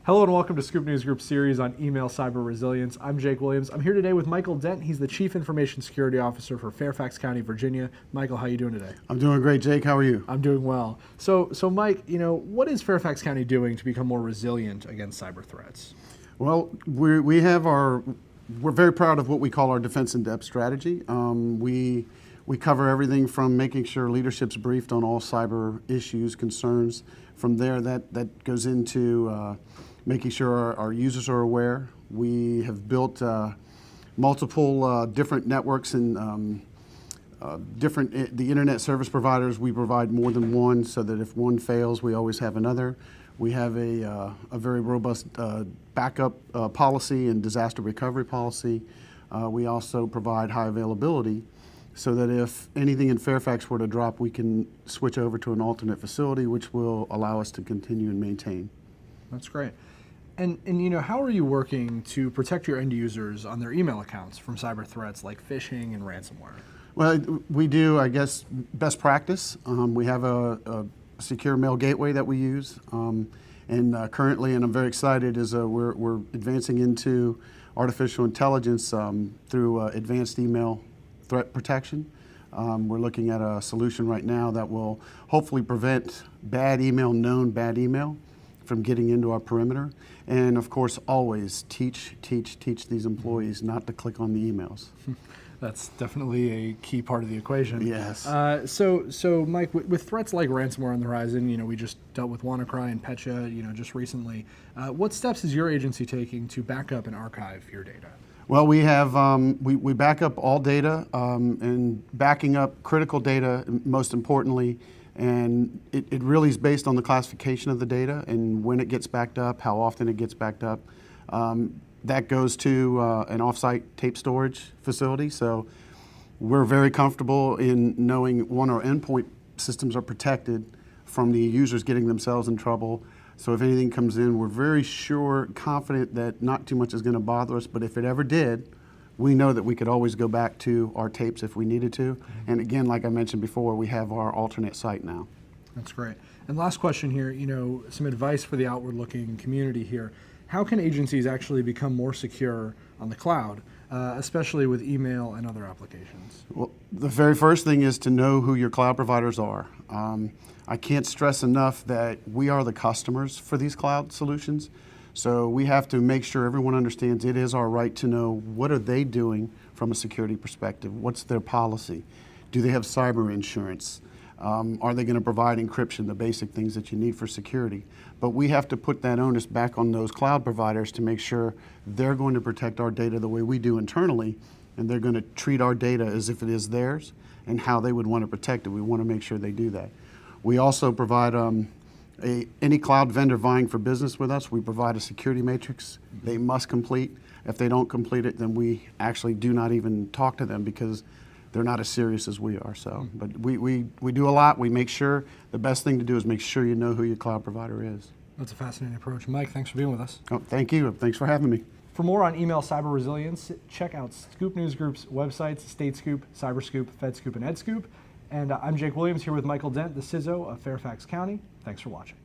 Hello and welcome to Scoop News Group's series on email cyber resilience. I'm Jake Williams. I'm here today with Michael Dent. He's the Chief Information Security Officer for Fairfax County, Virginia. Michael, how are you doing today? I'm doing great, Jake. How are you? I'm doing well. So Mike, what is Fairfax County doing to become more resilient against cyber threats? Well, we're very proud of what we call our defense in depth strategy. We cover everything from making sure leadership's briefed on all cyber issues, concerns. From there, that goes into making sure our users are aware. We have built multiple different networks and the internet service providers. We provide more than one so that if one fails, we always have another. We have a very robust backup policy and disaster recovery policy. We also provide high availability so that if anything in Fairfax were to drop, we can switch over to an alternate facility, which will allow us to continue and maintain. That's great. And how are you working to protect your end users on their email accounts from cyber threats like phishing and ransomware? Well, we do, I guess, best practice. We have a secure mail gateway that we use. And currently, and I'm very excited, is we're advancing into artificial intelligence through advanced email threat protection. We're looking at a solution right now that will hopefully prevent known bad email from getting into our perimeter. And of course, always teach these employees not to click on the emails. That's definitely a key part of the equation. Yes. So Mike, with threats like ransomware on the horizon, we just dealt with WannaCry and Petya, just recently. What steps is your agency taking to back up and archive your data? Well, we have we back up all data and backing up critical data, most importantly, and it really is based on the classification of the data and when it gets backed up, how often it gets backed up. That goes to an offsite tape storage facility, so we're very comfortable in knowing, one, our endpoint systems are protected from the users getting themselves in trouble. So if anything comes in, we're very confident that not too much is going to bother us, but if it ever did, we know that we could always go back to our tapes if we needed to. Mm-hmm. And again, like I mentioned before, we have our alternate site now. That's great. And last question here, some advice for the outward-looking community here. How can agencies actually become more secure on the cloud, especially with email and other applications? Well, the very first thing is to know who your cloud providers are. I can't stress enough that we are the customers for these cloud solutions. So we have to make sure everyone understands it is our right to know what are they doing from a security perspective. What's their policy? Do they have cyber insurance? Are they going to provide encryption, the basic things that you need for security? But we have to put that onus back on those cloud providers to make sure they're going to protect our data the way we do internally, and they're going to treat our data as if it is theirs and how they would want to protect it. We want to make sure they do that. We also provide any cloud vendor vying for business with us, we provide a security matrix they must complete. If they don't complete it, then we actually do not even talk to them because they're not as serious as we are. So, but we do a lot. We make sure, the best thing to do is make sure you know who your cloud provider is. That's a fascinating approach. Mike, thanks for being with us. Oh, thank you. Thanks for having me. For more on email cyber resilience, check out Scoop News Group's websites, StateScoop, CyberScoop, FedScoop, and EdScoop. And I'm Jake Williams here with Michael Dent, the CISO of Fairfax County. Thanks for watching.